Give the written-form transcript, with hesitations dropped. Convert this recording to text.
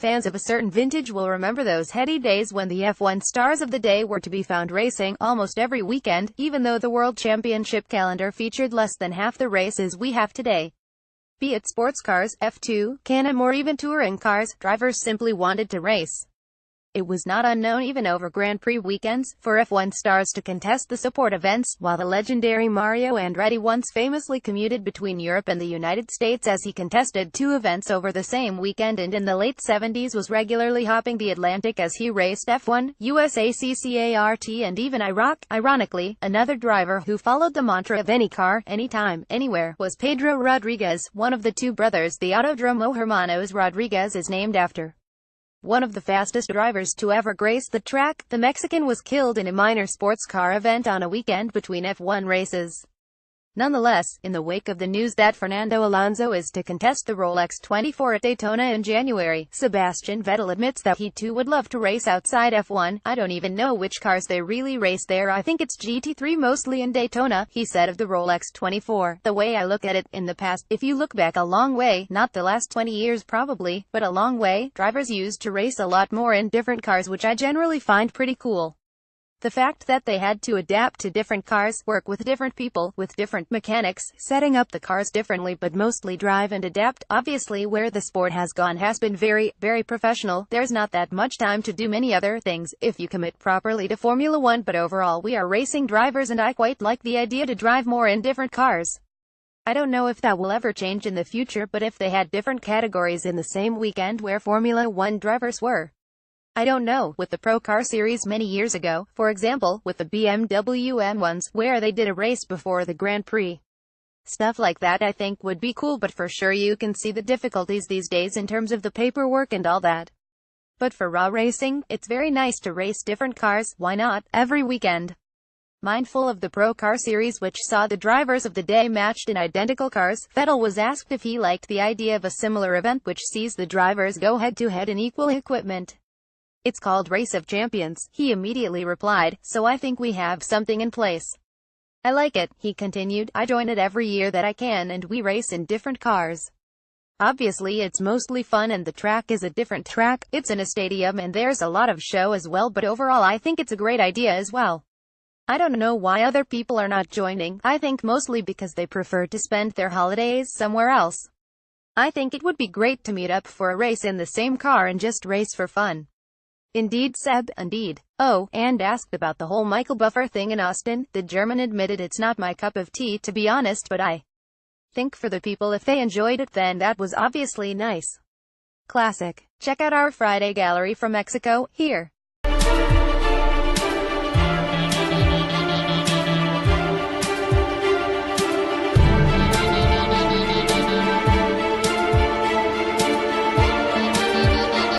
Fans of a certain vintage will remember those heady days when the F1 stars of the day were to be found racing almost every weekend, even though the World Championship calendar featured less than half the races we have today. Be it sports cars, F2, Can-Am or even touring cars, drivers simply wanted to race. It was not unknown even over Grand Prix weekends, for F1 stars to contest the support events, while the legendary Mario Andretti once famously commuted between Europe and the United States as he contested two events over the same weekend, and in the late 70s was regularly hopping the Atlantic as he raced F1, USACCART and even Iraq. Ironically, another driver who followed the mantra of any car, anytime, anywhere, was Pedro Rodriguez, one of the two brothers the Autodromo Hermanos Rodriguez is named after. One of the fastest drivers to ever grace the track, the Mexican was killed in a minor sports car event on a weekend between F1 races. Nonetheless, in the wake of the news that Fernando Alonso is to contest the Rolex 24 at Daytona in January, Sebastian Vettel admits that he too would love to race outside F1. "I don't even know which cars they really race there. I think it's GT3 mostly in Daytona," he said of the Rolex 24. "The way I look at it, in the past, if you look back a long way, not the last 20 years probably, but a long way, drivers used to race a lot more in different cars, which I generally find pretty cool. The fact that they had to adapt to different cars, work with different people, with different mechanics, setting up the cars differently but mostly drive and adapt. Obviously where the sport has gone has been very, very professional. There's not that much time to do many other things, if you commit properly to Formula 1, but overall we are racing drivers and I quite like the idea to drive more in different cars. I don't know if that will ever change in the future, but if they had different categories in the same weekend where Formula 1 drivers were. I don't know, with the Pro Car Series many years ago, for example, with the BMW M1s, where they did a race before the Grand Prix. Stuff like that I think would be cool, but for sure you can see the difficulties these days in terms of the paperwork and all that. But for raw racing, it's very nice to race different cars, why not, every weekend." Mindful of the Pro Car Series, which saw the drivers of the day matched in identical cars, Vettel was asked if he liked the idea of a similar event which sees the drivers go head-to-head in equal equipment. "It's called Race of Champions," he immediately replied, "so I think we have something in place. I like it," he continued. "I join it every year that I can and we race in different cars. Obviously it's mostly fun and the track is a different track, it's in a stadium and there's a lot of show as well, but overall I think it's a great idea as well. I don't know why other people are not joining. I think mostly because they prefer to spend their holidays somewhere else. I think it would be great to meet up for a race in the same car and just race for fun." "Indeed, Seb, indeed." Oh, and asked about the whole Michael Buffer thing in Austin, the German admitted, "It's not my cup of tea to be honest, but I think for the people if they enjoyed it then that was obviously nice." Classic. Check out our Friday gallery from Mexico, here.